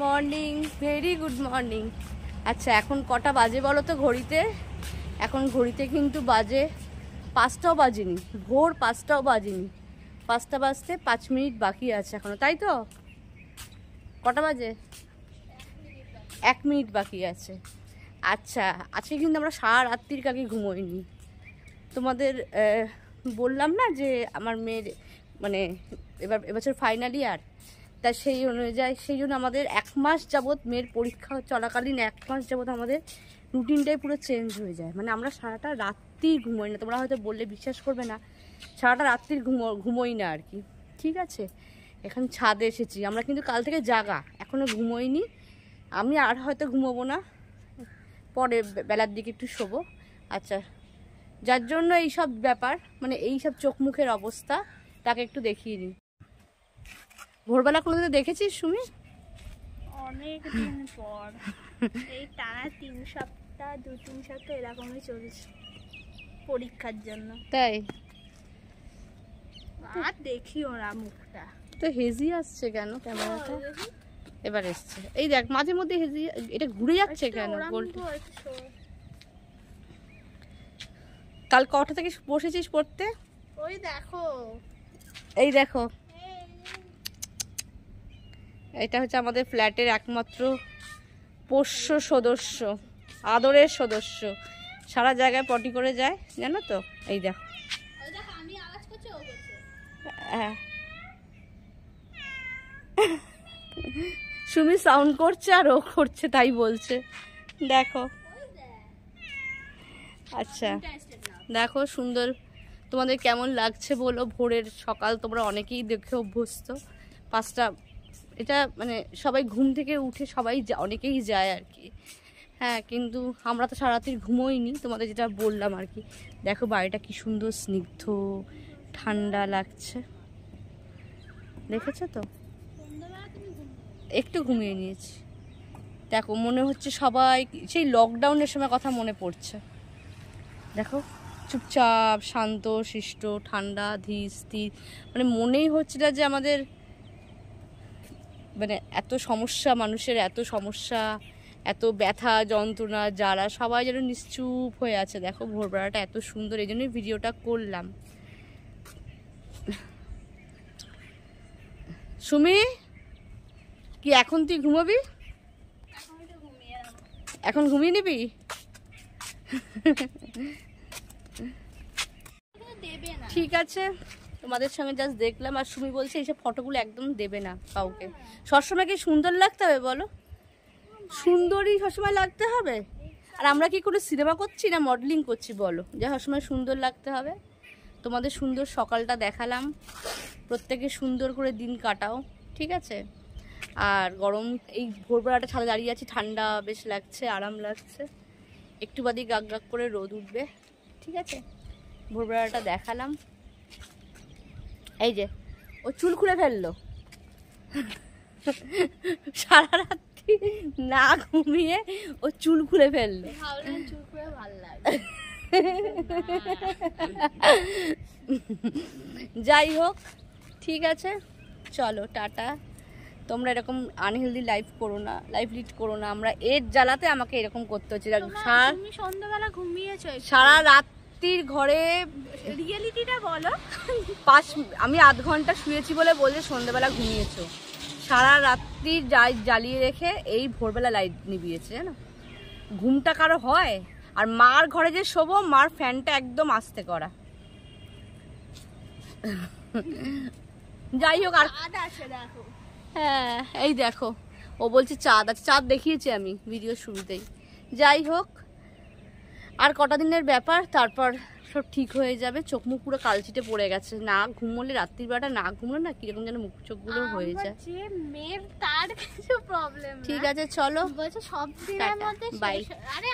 Morning, very good morning. আচ্ছা এখন কটা বাজে বলো তো ঘড়িতে? এখন ঘড়িতে কিন্তু বাজে 5টাও বাজেনি, ভোর 5টাও বাজেনি। 5টা বাজতে 5 মিনিট বাকি আছে এখনো, তাই তো? কটা বাজে? 1 মিনিট বাকি আছে। আচ্ছা আজকে কিন্তু আমরা সারা রাত্রির কাকে ঘুমোইনি। তোমাদের বললাম না যে আমার মেয়ের মানে এবছর ফাইনাল ইয়ার, তা সেই অনুযায়ী সেই জন্য আমাদের 1 মাস যাবৎ মেয়ের পরীক্ষা চলাকালীন 1 মাস যাবৎ আমাদের রুটিনটাই পুরো চেঞ্জ হয়ে যায়। মানে আমরা সারাটা রাত্রি ঘুমোই না, তোমরা হয়তো বললে বিশ্বাস করবে না, সারাটা রাত্রির ঘুমোই না আর কি। ঠিক আছে, এখন ছাদে এসেছি আমরা, কিন্তু কাল থেকে জাগা, এখনও ঘুমোইনি। আমি আর হয়তো ঘুমোবো না, পরে বেলার দিকে একটু শোবো। আচ্ছা, যার জন্য এইসব ব্যাপার, মানে এইসব চোখ মুখের অবস্থা, তাকে একটু দেখিয়ে নিই। ভোরবেলা কোনোদিন দেখেছিস সুমি? অনেকদিন পর, এই টানা 3 সপ্তাহ 2-3 সপ্তাহ এরকমই চলছে পরীক্ষার জন্য। তাই আর দেখিও না মুখটা, তো হেজি আসছে কেন ক্যামেরাটা? এবার এসছে, এই দেখ মাঝে মধ্যে হেজি, এটা ঘুরে যাচ্ছে কেন? কাল কটা থেকে বসেছিস পড়তে? ওই দেখো, এই দেখো, এটা হচ্ছে আমাদের ফ্ল্যাটের একমাত্র পোষ্য সদস্য, আদরের সদস্য, সারা জায়গায় পটি করে যায় জানো তো। এই দেখো, হ্যাঁ সুমি সাউন্ড করছে আর ও করছে, তাই বলছে। দেখো, আচ্ছা দেখো সুন্দর, তোমাদের কেমন লাগছে বলো? ভোরের সকাল তোমরা অনেকেই দেখে অভ্যস্ত। 5টা, এটা মানে সবাই ঘুম থেকে উঠে সবাই অনেকেই যায় আর কি। হ্যাঁ, কিন্তু আমরা তো সারা রাত্রি ঘুমোইনি, তোমাদের যেটা বললাম আর কি। দেখো বাড়িটা কি সুন্দর স্নিগ্ধ, ঠান্ডা লাগছে, দেখেছো তো? একটু ঘুমিয়ে নিয়েছি। দেখো মনে হচ্ছে সবাই সেই লকডাউনের সময় কথা মনে পড়ছে। দেখো চুপচাপ, শান্ত শিষ্ট, ঠান্ডা, ধীর স্থির, মানে মনেই হচ্ছে না যে আমাদের মানে এত সমস্যা, মানুষের এত সমস্যা, এত ব্যথা যন্ত্রণা, যারা সবাই যেন নিশ্চুপ হয়ে আছে। দেখো ভোরবেলাটা এত সুন্দর, এই জন্যই ভিডিওটা করলাম। সুমি, কি এখন তুই ঘুমাবি? এখন ঘুমিয়ে নিবি? ঠিক আছে, তোমাদের সঙ্গে জাস্ট দেখলাম। আর সুমি বলছে এইসব ফটোগুলো একদম দেবে না কাউকে। সবসময় কি সুন্দর লাগতে হবে বলো? সুন্দরই সবসময় লাগতে হবে? আর আমরা কি কোনো সিনেমা করছি না মডেলিং করছি বলো, যে সবসময় সুন্দর লাগতে হবে? তোমাদের সুন্দর সকালটা দেখালাম, প্রত্যেকে সুন্দর করে দিন কাটাও, ঠিক আছে? আর গরম, এই ভোরবেলাটা ছাদে দাঁড়িয়ে আছি, ঠান্ডা বেশ লাগছে, আরাম লাগছে। একটু বাদেই গাক গাক করে রোদ উঠবে, ঠিক আছে? ভোরবেলাটা দেখালাম। এই যে ও চুল খুলে ফেললো, সারা রাত্রি না ঘুমিয়ে ও চুল খুলে ফেললো। চুল খুলে ভালো লাগে। যাই হোক, ঠিক আছে, চলো টাটা। তোমরা এরকম আনহেলদি লাইফ করো না, লাইফ লিড করো না। আমরা এর জ্বালাতে আমাকে এরকম করতে হচ্ছে। তুমি সন্ধ্যাবেলা ঘুমিয়েছো? সারা রাত্রির ঘরে রিয়েলিটিটা বলো। আমি 8 ঘন্টা শুয়েছি বলে বলছে সন্ধ্যাবেলা ঘুমিয়েছো। সারা রাত্রি জ্বালিয়ে রেখে এই ভোরবেলা লাইট নিভিয়েছে, জানো? ঘুমটা কারো হয়? আর মার ঘরে যে শোবো, মার ফ্যানটা একদম আস্তে করা। যাই হোক, আর দেখো, হ্যাঁ এই দেখো, ও বলছে চাঁদ আছে, চাঁদ দেখিয়েছি আমি ভিডিও শুরুতেই। যাই হোক, আর কটা দিনের ব্যাপার, তারপর সব ঠিক হয়ে যাবে। চোখ মুখ পুরো কালচিটে পড়ে গেছে, না ঘুমোলে, রাত্রিবেলাটা না ঘুমোলে না কিরকম যেন মুখ চোখগুলো হয়ে যায়। মেয়ের তার কিছু প্রবলেম, ঠিক আছে চলো, বলছে সব দিনের মধ্যে। বাই। আরে